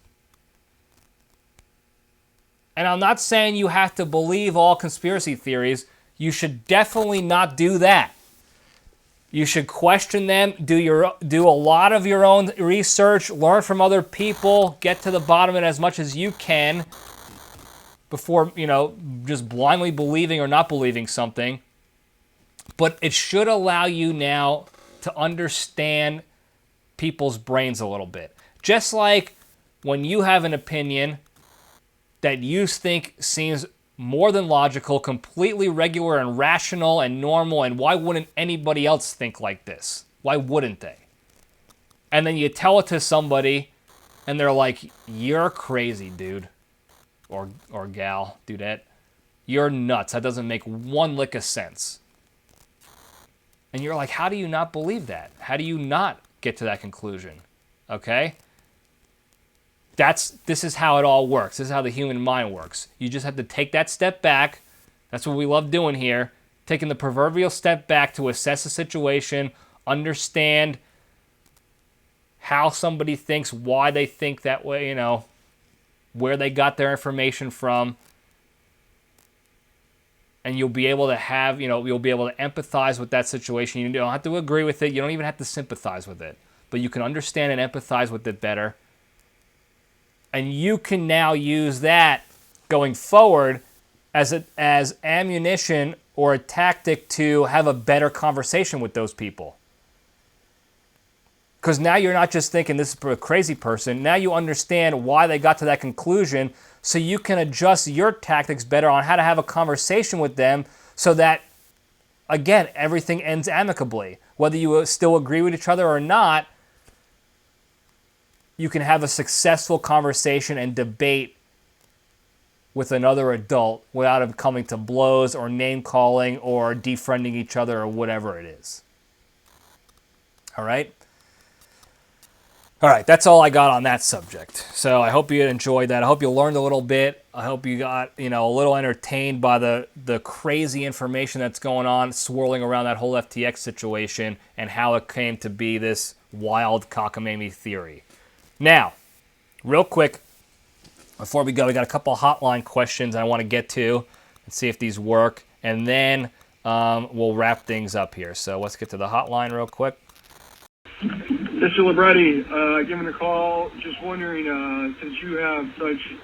And I'm not saying you have to believe all conspiracy theories. You should definitely not do that. You should question them, do a lot of your own research, learn from other people, get to the bottom of it as much as you can before, just blindly believing or not believing something. But it should allow you now to understand people's brains a little bit. Just like when you have an opinion that you think seems more than logical, completely regular and rational and normal, and why wouldn't anybody else think like this? Why wouldn't they? And then you tell it to somebody, and they're like, you're crazy, dude. Or gal, dudette. You're nuts. That doesn't make one lick of sense. And you're like, how do you not believe that? How do you not get to that conclusion? Okay? This is how it all works. This is how the human mind works. You just have to take that step back. That's what we love doing here. Taking the proverbial step back to assess the situation, understand how somebody thinks, why they think that way, where they got their information from. And you'll be able to have, you'll be able to empathize with that situation. You don't have to agree with it. You don't even have to sympathize with it. But you can understand and empathize with it better. And you can now use that going forward as ammunition or a tactic to have a better conversation with those people. Because now you're not just thinking this is a crazy person. Now you understand why they got to that conclusion, so you can adjust your tactics better on how to have a conversation with them so that, again, everything ends amicably. Whether you still agree with each other or not, you can have a successful conversation and debate with another adult without it coming to blows or name-calling or defriending each other or whatever it is. All right? All right, that's all I got on that subject. So I hope you enjoyed that. I hope you learned a little bit. I hope you got, a little entertained by the crazy information that's going on, swirling around that whole FTX situation and how it came to be this wild cockamamie theory. Now, real quick, before we go, we got a couple of hotline questions I want to get to and see if these work, and then we'll wrap things up here. So let's get to the hotline real quick. Mr. Libretti, giving a call, just wondering, since you have such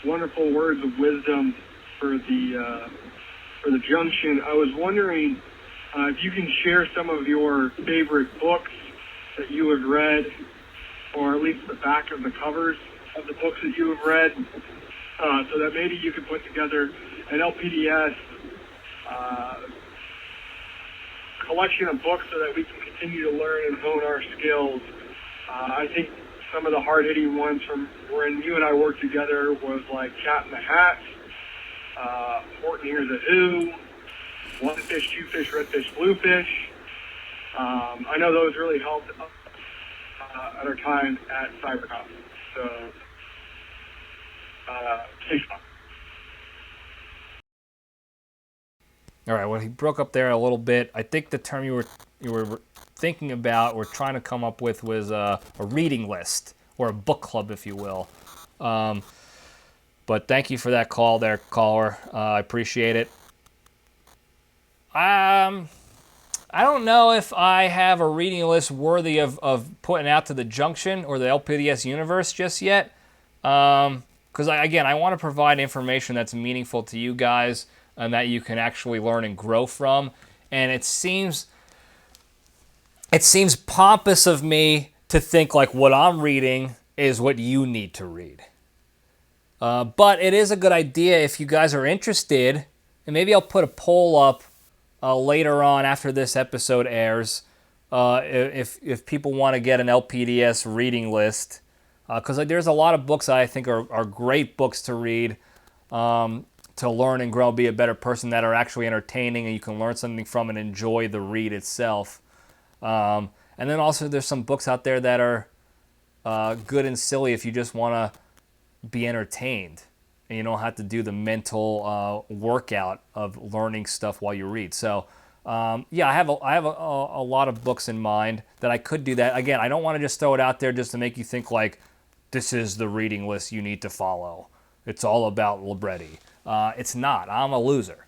wonderful words of wisdom for the Junction, I was wondering if you can share some of your favorite books that you have read, or at least the back of the covers of the books that you have read, so that maybe you could put together an LPDS collection of books so that we can continue to learn and hone our skills. I think some of the hard-hitting ones from when you and I worked together was like Cat in the Hat, Horton Hears a Who, One Fish, Two Fish, Red Fish, Blue Fish. I know those really helped at our time at CyberCon. So, stay strong. All right, well, he broke up there a little bit. I think the term you were thinking about or trying to come up with was a reading list or a book club, if you will. But thank you for that call there, caller. I appreciate it. I don't know if I have a reading list worthy of putting out to the Junction or the LPDS universe just yet. Because, I want to provide information that's meaningful to you guys and that you can actually learn and grow from. And it seems pompous of me to think like what I'm reading is what you need to read. But it is a good idea if you guys are interested, and maybe I'll put a poll up later on after this episode airs, if people want to get an LPDS reading list, because there's a lot of books I think are great books to read, to learn and grow, be a better person, that are actually entertaining and you can learn something from and enjoy the read itself. And then also there's some books out there that are good and silly if you just want to be entertained and you don't have to do the mental workout of learning stuff while you read. So I have a lot of books in mind that I could do that. Again, I don't want to just throw it out there just to make you think like this is the reading list you need to follow. It's all about Libretti. It's not. I'm a loser.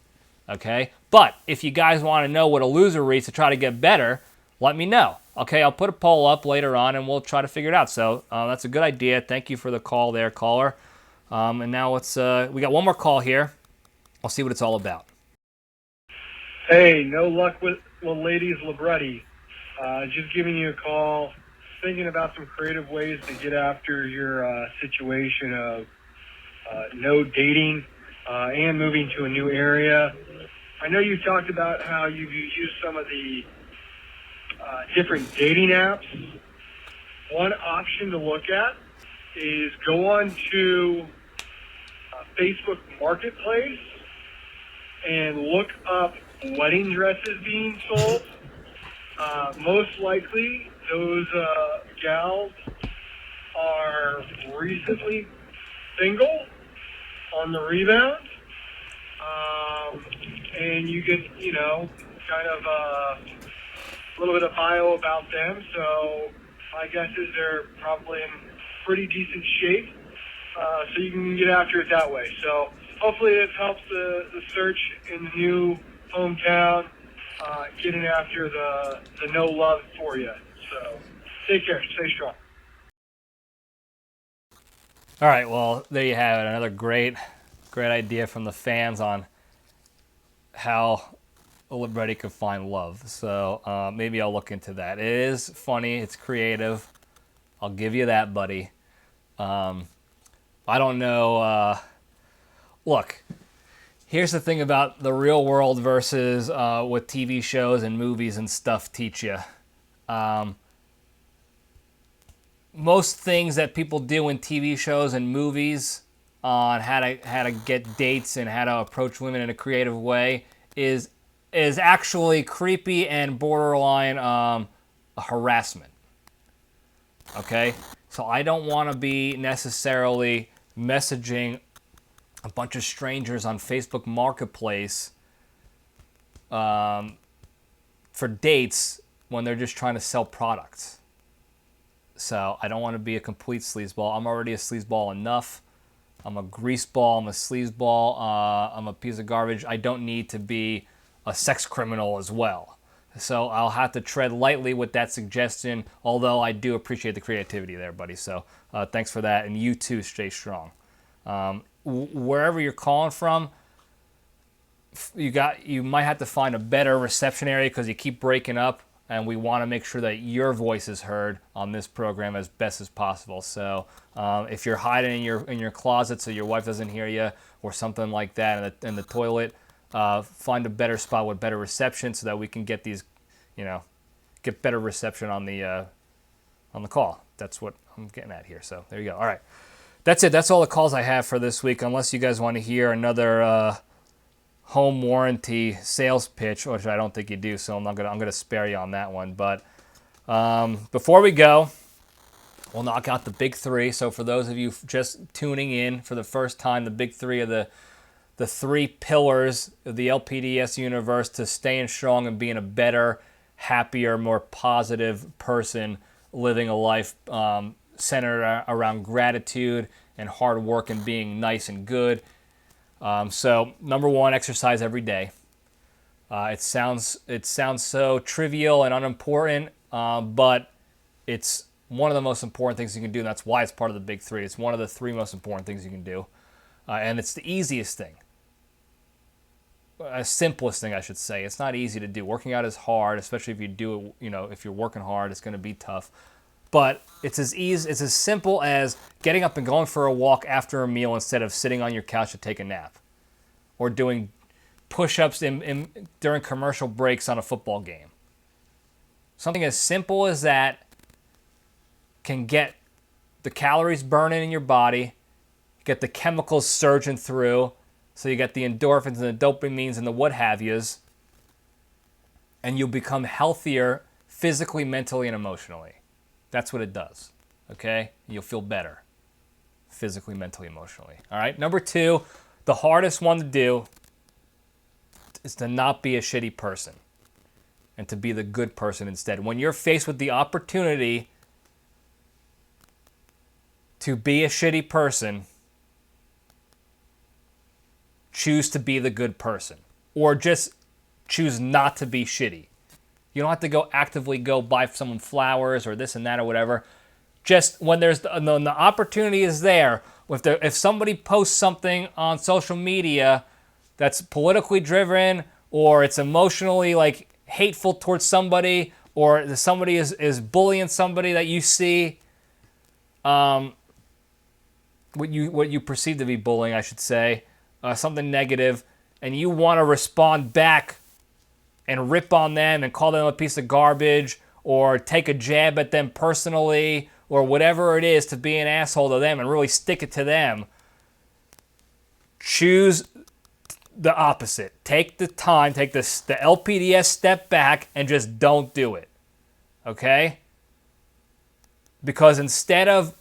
Okay? But if you guys want to know what a loser reads to try to get better, let me know. Okay, I'll put a poll up later on and we'll try to figure it out. So that's a good idea. Thank you for the call there, caller. And now we got one more call here. I'll see what it's all about. Hey, no luck with ladies Libretti. Just giving you a call, thinking about some creative ways to get after your situation of no dating and moving to a new area. I know you talked about how you've used some of the different dating apps. One option to look at is go on to Facebook Marketplace and look up wedding dresses being sold. Most likely, those gals are recently single on the rebound, and you get, kind of a little bit of bio about them. So my guess is they're probably in pretty decent shape, so you can get after it that way. So hopefully it helps the search in the new hometown, getting after the no love for you. So take care, stay strong. All right, well, there you have it. Another great idea from the fans on how Libretti could find love. So maybe I'll look into that. It is funny. It's creative. I'll give you that, buddy. I don't know. Look, here's the thing about the real world versus what TV shows and movies and stuff teach you. Most things that people do in TV shows and movies on how to get dates and how to approach women in a creative way is actually creepy and borderline harassment. Okay? So I don't want to be necessarily messaging a bunch of strangers on Facebook Marketplace for dates when they're just trying to sell products. So I don't want to be a complete sleazeball. I'm already a sleazeball enough. I'm a greaseball. I'm a sleazeball. I'm a piece of garbage. I don't need to be a sex criminal as well. So I'll have to tread lightly with that suggestion, although I do appreciate the creativity there, buddy. So thanks for that. And you too, stay strong. Wherever you're calling from, you might have to find a better reception area because you keep breaking up. And we want to make sure that your voice is heard on this program as best as possible. So if you're hiding in your closet so your wife doesn't hear you or something like that in the toilet, find a better spot with better reception so that we can get these get better reception on the call. That's what I'm getting at here. So there you go. All right. That's it. That's all the calls I have for this week, unless you guys want to hear another home warranty sales pitch, which I don't think you do, so I'm gonna spare you on that one. But before we go, we'll knock out the big three. So for those of you just tuning in for the first time, the big three of the three pillars of the LPDS universe to staying strong and being a better, happier, more positive person, living a life centered around gratitude and hard work and being nice and good. So number one, exercise every day. It sounds so trivial and unimportant, but it's one of the most important things you can do, and that's why it's part of the big three. It's one of the three most important things you can do, and it's the easiest thing. Simplest thing, I should say. It's not easy to do. Working out is hard, especially if you do it, if you're working hard, it's going to be tough. But it's as simple as getting up and going for a walk after a meal instead of sitting on your couch to take a nap, or doing push-ups during commercial breaks on a football game. Something as simple as that can get the calories burning in your body, get the chemicals surging through, so you get the endorphins and the dopamines and the what have yous, and you'll become healthier physically, mentally, and emotionally. That's what it does, okay? You'll feel better physically, mentally, emotionally. All right, number two, the hardest one to do is to not be a shitty person and to be the good person instead. When you're faced with the opportunity to be a shitty person, choose to be the good person, or just choose not to be shitty. You don't have to actively go buy someone flowers or this and that or whatever. Just when the opportunity is there, if somebody posts something on social media that's politically driven, or it's emotionally hateful towards somebody, or somebody is bullying somebody that you see, what you perceive to be bullying, I should say, something negative, and you want to respond back and rip on them and call them a piece of garbage, or take a jab at them personally, or whatever it is, to be an asshole to them and really stick it to them, choose the opposite. Take the time, take the LPDS step back, and just don't do it. Okay? Because instead of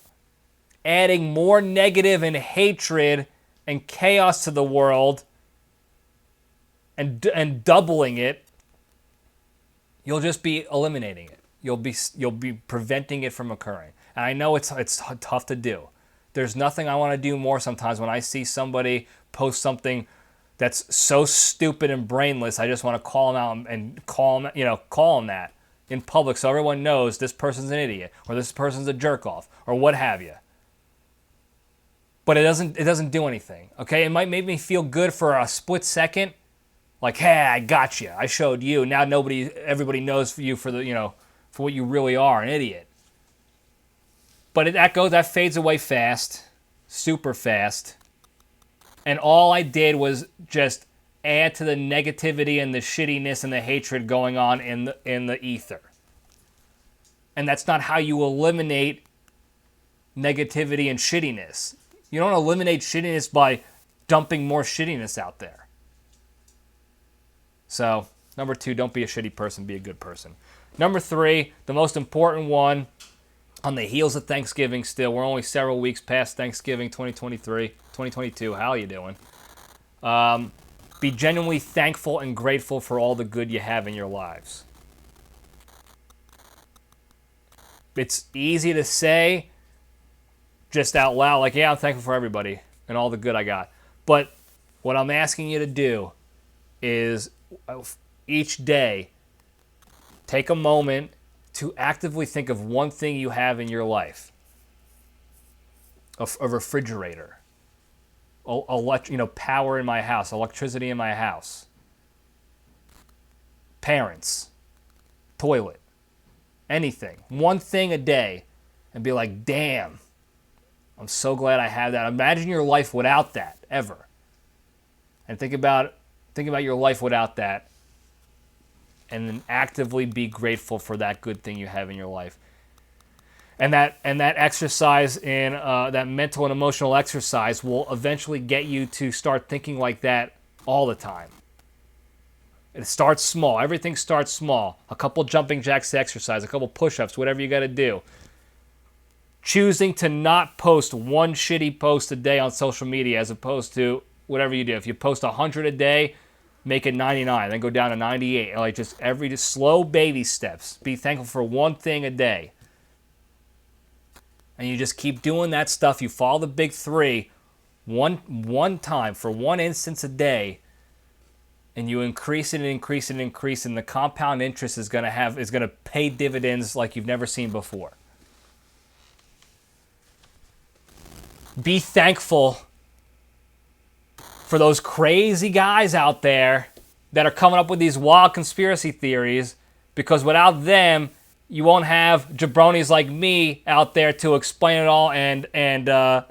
adding more negative and hatred and chaos to the world and doubling it, you'll just be eliminating it. You'll be preventing it from occurring. And I know it's tough to do. There's nothing I want to do more sometimes when I see somebody post something that's so stupid and brainless. I just want to call them out and call them that in public, so everyone knows this person's an idiot, or this person's a jerk off, or what have you. But it doesn't do anything. Okay, it might make me feel good for a split second, like, hey, I got you, I showed you. Now everybody knows you for for what you really are, an idiot. But that fades away fast, super fast. And all I did was just add to the negativity and the shittiness and the hatred going on in the ether. And that's not how you eliminate negativity and shittiness. You don't eliminate shittiness by dumping more shittiness out there. So, number two, don't be a shitty person, be a good person. Number three, the most important one, on the heels of Thanksgiving still. We're only several weeks past Thanksgiving 2022. How are you doing? Be genuinely thankful and grateful for all the good you have in your lives. It's easy to say just out loud, like, yeah, I'm thankful for everybody and all the good I got. But what I'm asking you to do is each day take a moment to actively think of one thing you have in your life. A refrigerator, power in my house, electricity in my house, parents, toilet, anything. One thing a day, and be like, damn, I'm so glad I have that. Imagine your life without that, ever. And think about your life without that. and then actively be grateful for that good thing you have in your life. And that exercise in that mental and emotional exercise will eventually get you to start thinking like that all the time. It starts small. Everything starts small. A couple jumping jacks to exercise, a couple push-ups, whatever you got to do. Choosing to not post one shitty post a day on social media as opposed to whatever you do. If you post 100 a day, make it 99, then go down to 98. Like just slow baby steps. Be thankful for one thing a day. And you just keep doing that stuff. You follow the big three one time for one instance a day. And you increase it and increase it and increase, and the compound interest is gonna pay dividends like you've never seen before. Be thankful for those crazy guys out there that are coming up with these wild conspiracy theories, because without them, you won't have jabronis like me out there to explain it all and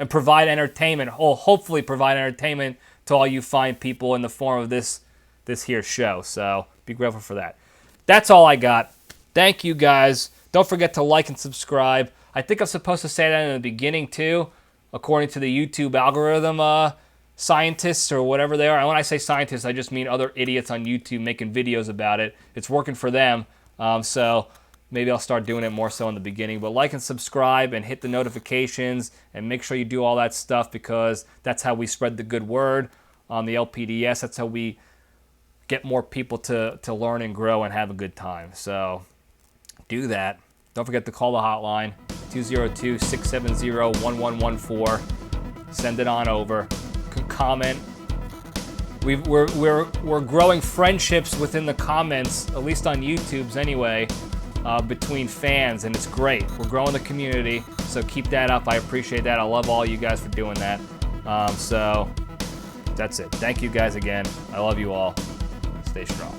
provide entertainment. Hopefully provide entertainment to all you fine people in the form of this here show. So be grateful for that. That's all I got. Thank you guys. Don't forget to like and subscribe. I think I'm supposed to say that in the beginning too, according to the YouTube algorithm scientists or whatever they are. And when I say scientists, I just mean other idiots on YouTube making videos about it. It's working for them. So maybe I'll start doing it more so in the beginning. But like and subscribe and hit the notifications and make sure you do all that stuff, because that's how we spread the good word on the LPDS. That's how we get more people to learn and grow and have a good time. So do that. Don't forget to call the hotline, 202-670-1114. Send it on over. Comment. We're growing friendships within the comments, at least on YouTube's anyway, between fans, and it's great. We're growing the community, so keep that up. I appreciate that. I love all you guys for doing that. So that's it. Thank you guys again. I love you all. Stay strong.